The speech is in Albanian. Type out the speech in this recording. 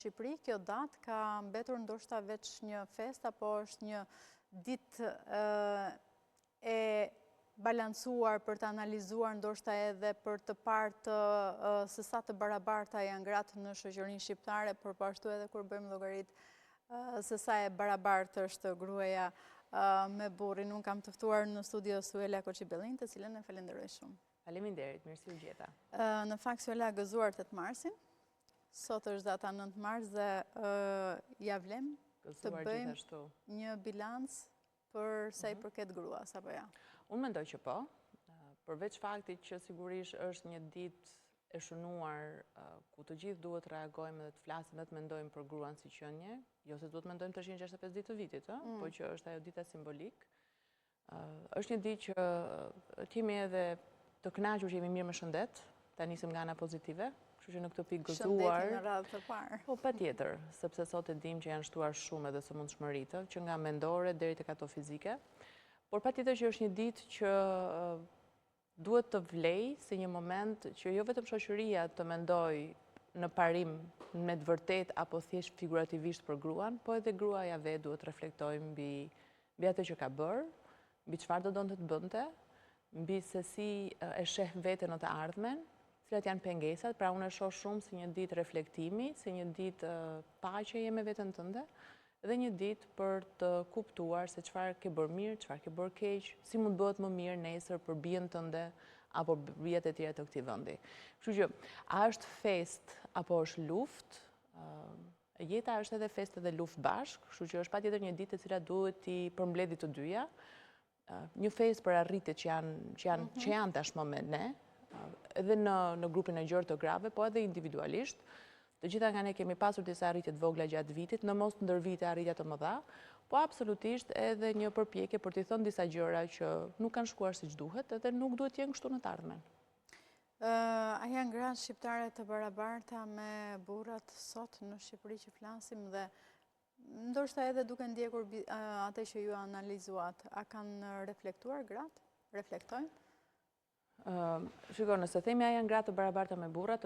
Shqipëri, kjo datë ka mbetur ndoshta veç një fest, apo është një ditë e balancuar për të analizuar ndoshta edhe për të parë se sa të barabarta janë gratë në shoqërinë shqiptare, por po ashtu edhe kur bëjmë llogaritë se sa e barabartë është gruaja me burrin. Unë kam të ftuar në studio Suela Koçibellin, të cilën e falenderoj shumë. Faleminderit, mirësi u gjeta. Në fakt Suela gëzuar 8 marsin. Sot është data 9 mars dhe ja vlem të bëjmë një bilans për sa i përket gruas, apo ja? Unë mendoj që po, përveç faktit që sigurisht është një ditë e shënuar ku të gjithë duhet të reagojmë dhe të flasim dhe të mendojmë për gruan si qenie, jo se duhet mendojmë 365 ditë të vitit, po që është ajo dita simbolik. Është një ditë që t'jemi edhe të kënaqur që jemi mirë me shëndet, ta nisim nga ana pozitive, kështu që në këtë pikë gëzuar. Shëndetin në radhë të parë. Po patjetër, sepse sot e dim që janë shtuar shumë edhe sëmundshmëritë, që nga mendore deri tek ato fizike. Por patjetër që është një ditë që duhet të vlej si një moment që jo vetëm shoqëria të mendoj në parim me të vërtet apo thjesht figurativisht për gruan, po edhe gruaja vetë duhet të reflektojë mbi atë që ka bërë, mbi çfarë do donte të bënte, mbi se si e sheh veten në të ardhmen, cilat janë pengesat, pra unë e shoh shumë si një ditë reflektimi, si një ditë paqeje me veten tënde, dhe një ditë për të kuptuar se çfarë ke bërë mirë, çfarë ke bërë keq, si mund bëhet më mirë nesër për bien tënde apo bijat e tjera të këtij vendi. Kështu që a është fest apo është luftë? Jeta është edhe fest edhe luftë bashkë, kështu që është patjetër një ditë e cila duhet t'i përmbledhë të dyja. Një fest për arritjet që janë tashmë me ne, edhe në grupin e gjerë të grave, po edhe individualisht. Të gjitha nga ne kemi pasur disa arritje të vogla gjatë vitit, në mos ndër vite arritja të mëdha, po absolutisht edhe një përpjekje për t'i thënë disa gjëra që nuk kanë shkuar siç duhet, edhe nuk duhet të jenë kështu në të ardhmen. A janë gratë shqiptare të barabarta me burrat sot në Shqipëri që flasim, dhe ndoshta edhe duke ndjekur atë që ju analizuat, a kanë reflektuar gratë? Reflektojnë? Shiko, nëse themi a janë gratë të barabarta me burrat,